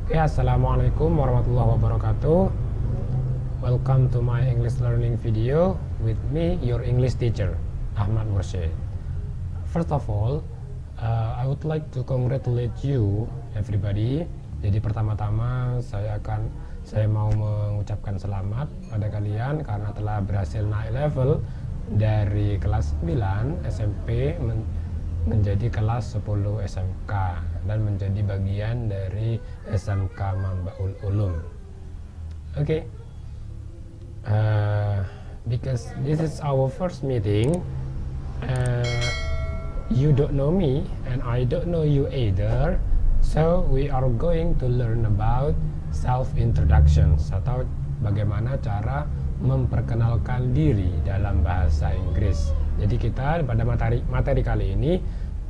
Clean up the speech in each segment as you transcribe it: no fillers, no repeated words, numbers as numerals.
Oke, assalamualaikum warahmatullahi wabarakatuh. Welcome to my English learning video with me, your English teacher, Ahmad Mursyid. First of all, I would like to congratulate you, everybody. Jadi pertama-tama saya mau mengucapkan selamat pada kalian karena telah berhasil naik level dari kelas 9 SMP menjadi kelas 10 SMK dan menjadi bagian dari SMK Mambaul Ulum. Okay, because this is our first meeting, you don't know me and I don't know you either, so we are going to learn about self-introductions atau bagaimana cara memperkenalkan diri dalam bahasa Inggris. Jadi kita pada materi kali ini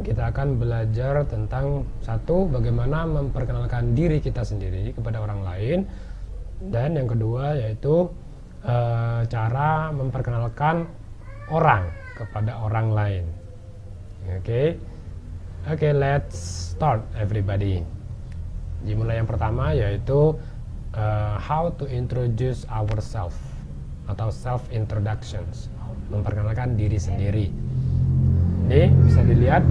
kita akan belajar tentang satu, bagaimana memperkenalkan diri kita sendiri kepada orang lain, dan yang kedua yaitu cara memperkenalkan orang kepada orang lain. Oke, let's start everybody. Dimulai yang pertama yaitu how to introduce ourselves atau self introductions, memperkenalkan diri sendiri. Ini bisa dilihat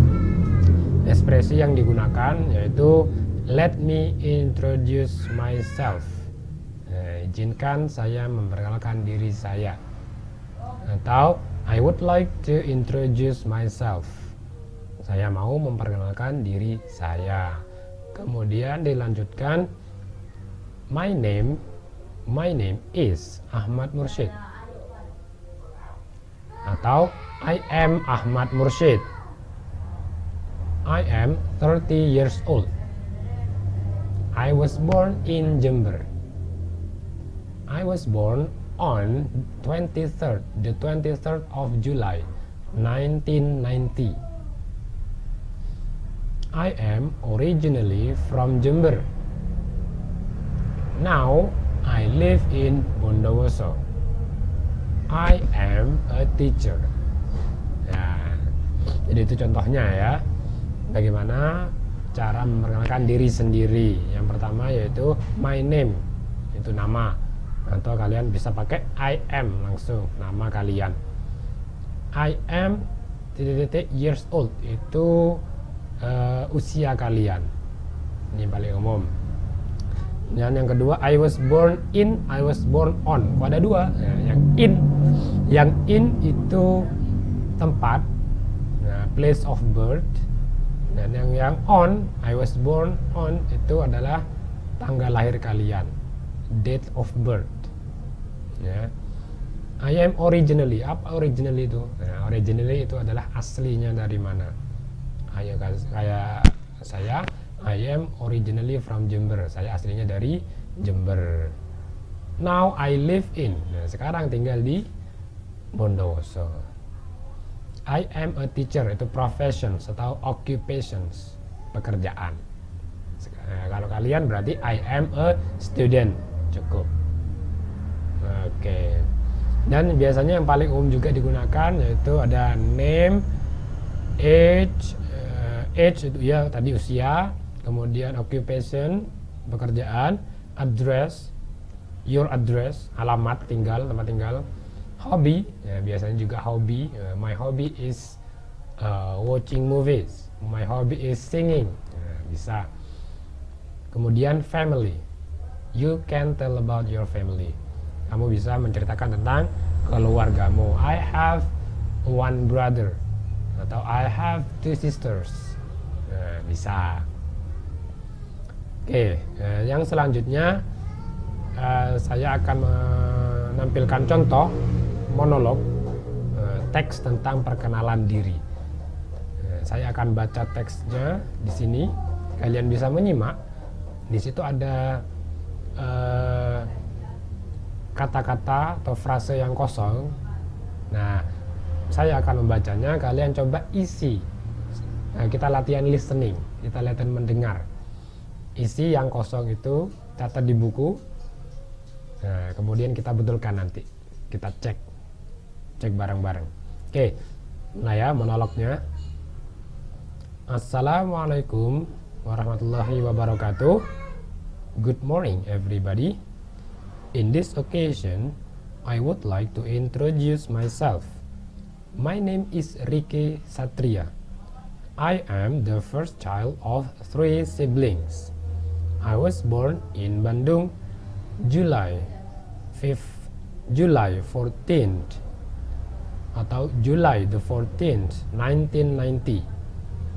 ekspresi yang digunakan yaitu let me introduce myself. Izinkan saya memperkenalkan diri saya. Atau I would like to introduce myself. Saya mau memperkenalkan diri saya. Kemudian dilanjutkan my name is Ahmad Mursyid. Atau I am Ahmad Mursyid. I am 30 years old. I was born in Jember. I was born on the 23rd of July 1990. I am originally from Jember. Now I live in Bondowoso. I am a teacher. Ya, jadi itu contohnya ya, bagaimana cara memperkenalkan diri sendiri. Yang pertama yaitu my name, itu nama, atau kalian bisa pakai I am langsung, nama kalian. I am years old, itu usia kalian. Ini paling umum. Dan yang kedua I was born in, I was born on. Kok ada dua? Nah, yang in itu tempat, nah, place of birth. Dan yang on, I was born on, itu adalah tanggal lahir kalian, date of birth. Ya. I am originally, apa originally itu? Nah, originally itu adalah aslinya dari mana? Kayak saya, I am originally from Jember. Saya aslinya dari Jember. Now I live in. Nah, sekarang tinggal di Bondowoso. I am a teacher, itu professions atau occupations, pekerjaan. Nah, kalau kalian berarti I am a student, cukup. Oke. Dan biasanya yang paling umum juga digunakan yaitu ada name, age itu ya tadi usia, kemudian occupation, pekerjaan, address, your address, alamat tinggal, tempat tinggal, hobby, ya biasanya juga hobby. My hobby is watching movies. My hobby is singing. Ya, bisa. Kemudian family. You can tell about your family. Kamu bisa menceritakan tentang keluargamu. I have one brother atau I have two sisters. Nah, bisa. Oke, yang selanjutnya saya akan menampilkan contoh monolog teks tentang perkenalan diri. Saya akan baca teksnya di sini. Kalian bisa menyimak. Di situ ada kata-kata atau frase yang kosong. Nah, saya akan membacanya. Kalian coba isi. Nah, kita latihan listening. Kita latihan mendengar. Isi yang kosong itu, catat di buku. Nah, kemudian kita betulkan nanti. Kita cek bareng-bareng. Oke, nah ya monolognya. Assalamualaikum warahmatullahi wabarakatuh. Good morning, everybody. In this occasion, I would like to introduce myself. My name is Rike Satria. I am the first child of 3 siblings. I was born in Bandung, July 14th atau July the 14th, 1990.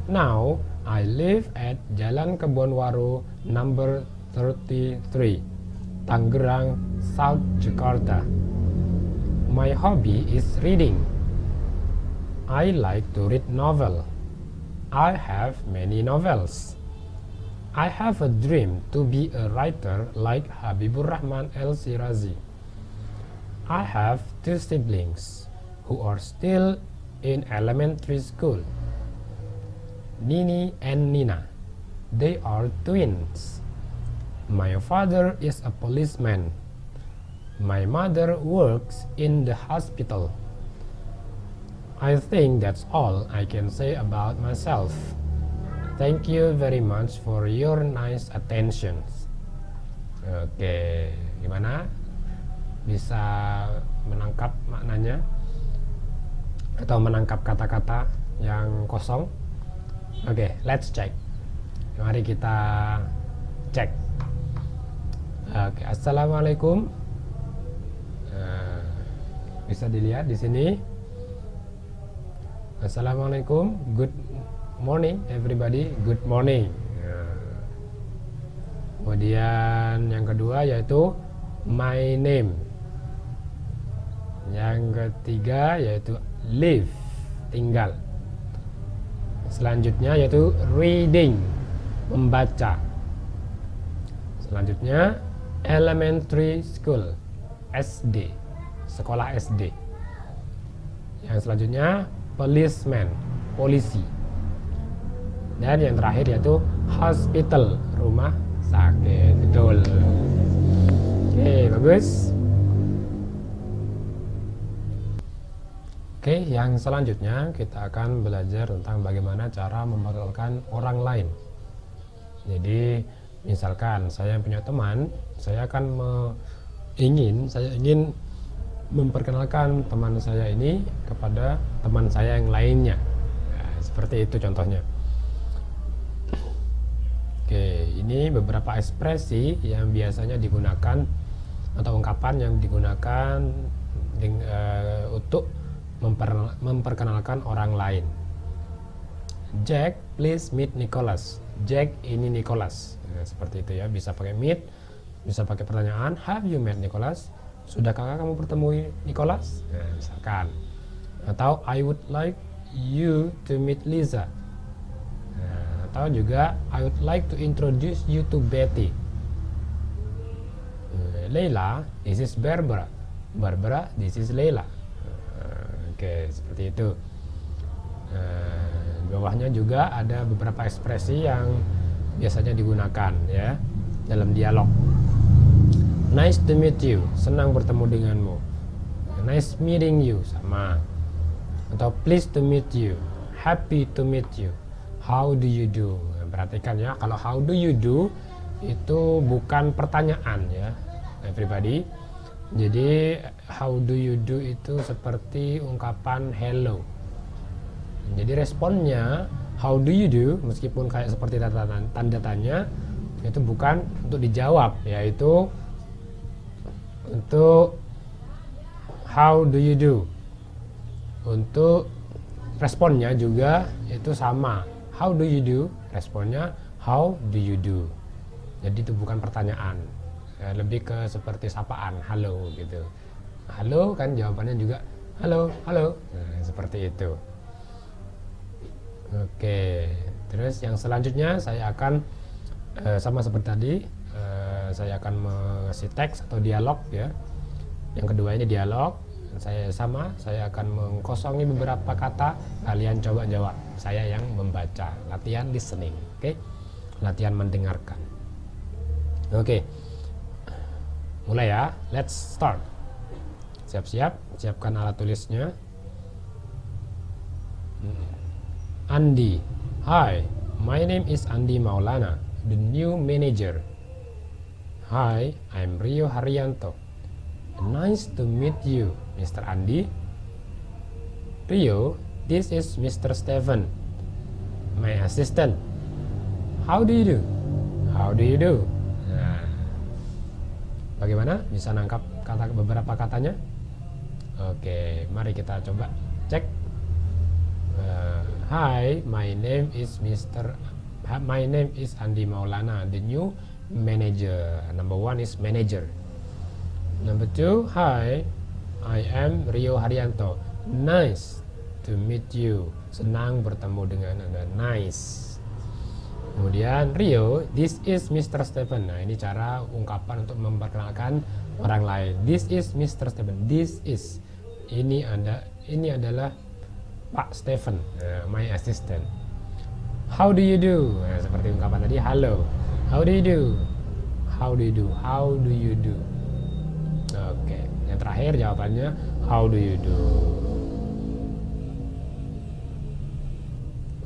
Now, I live at Jalan Kebonwaru number 33, Tangerang, South Jakarta. My hobby is reading. I like to read novel. I have many novels. I have a dream to be a writer like Habibur Rahman El-Shirazi. I have 2 siblings who are still in elementary school, Nini and Nina. They are twins. My father is a policeman. My mother works in the hospital. I think that's all I can say about myself. Thank you very much for your nice attention. Oke, gimana? Bisa menangkap maknanya? Atau menangkap kata-kata yang kosong? Oke, let's check. Mari kita cek. Oke, assalamualaikum. Bisa dilihat di sini. Assalamualaikum. Good morning, everybody. Good morning. Kemudian yang kedua yaitu my name. Yang ketiga yaitu live, tinggal. Selanjutnya yaitu reading, membaca. Selanjutnya elementary school, SD, sekolah SD. Yang selanjutnya policeman, polisi. Dan yang terakhir yaitu hospital, rumah sakit. Betul. Oke, bagus. Oke, yang selanjutnya kita akan belajar tentang bagaimana cara memperkenalkan orang lain. Jadi, misalkan saya punya teman, saya ingin memperkenalkan teman saya ini kepada teman saya yang lainnya. Nah, seperti itu contohnya. Oke, ini beberapa ekspresi yang biasanya digunakan atau ungkapan yang digunakan untuk memperkenalkan orang lain. Jack, please meet Nicholas. Jack, ini Nicholas. Nah, seperti itu ya, bisa pakai meet, bisa pakai pertanyaan. Have you met Nicholas? Sudahkah kamu bertemu Nicholas? Nah, misalkan. Atau I would like you to meet Lisa. Nah, atau juga I would like to introduce you to Betty. Leila, this is Barbara. Barbara, this is Leila. Oke, seperti itu. Di bawahnya juga ada beberapa ekspresi yang biasanya digunakan ya dalam dialog. Nice to meet you, senang bertemu denganmu. Nice meeting you, sama. Atau pleased to meet you, happy to meet you. How do you do? Perhatikan ya, kalau how do you do itu bukan pertanyaan ya, everybody. Jadi how do you do itu seperti ungkapan hello. Jadi responnya how do you do meskipun kayak seperti tanda tanya itu bukan untuk dijawab, yaitu untuk how do you do. Untuk responnya juga itu sama. How do you do? Responnya how do you do. Jadi itu bukan pertanyaan. Lebih ke seperti sapaan, halo gitu. Halo kan jawabannya juga halo, halo. Nah, seperti itu. Oke, terus yang selanjutnya saya akan sama seperti tadi, saya akan mengasih teks atau dialog ya. Yang kedua ini dialog. Saya akan mengkosongi beberapa kata, kalian coba jawab. Saya yang membaca, latihan listening, oke? Latihan mendengarkan. Oke. Mulai ya, let's start. Siap-siap, siapkan alat tulisnya. Andi, hi, my name is Andi Maulana, the new manager. Hi, I'm Rio Haryanto. Nice to meet you, Mr. Andi. Rio, this is Mr. Stephen, my assistant. How do you do? How do you do? Nah, bagaimana? Bisa nangkap beberapa katanya? Oke, mari kita coba cek. Hi, my name is Andi Maulana, the new manager. Number 1 is manager. Number 2, hi, I am Rio Haryanto. Nice to meet you. Senang bertemu dengan Anda. Nice. Kemudian Rio, this is Mr. Stephen. Nah, ini cara ungkapan untuk memperkenalkan orang lain. This is Mr. Stephen. This is. Ini adalah Pak Stephen, my assistant. How do you do? Nah, seperti ungkapan tadi, halo. How do you do? How do you do? How do you do? Oke, yang terakhir jawabannya how do you do?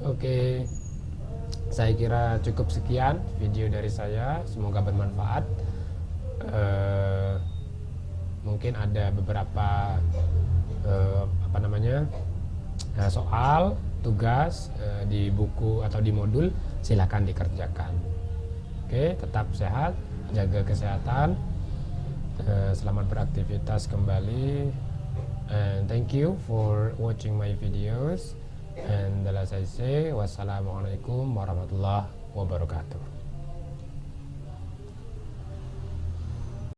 Oke, saya kira cukup sekian video dari saya. Semoga bermanfaat. Mungkin ada beberapa soal, tugas di buku atau di modul, silahkan dikerjakan. Oke, tetap sehat, jaga kesehatan, selamat beraktivitas kembali, and thank you for watching my videos, and as I say, wassalamualaikum warahmatullahi wabarakatuh.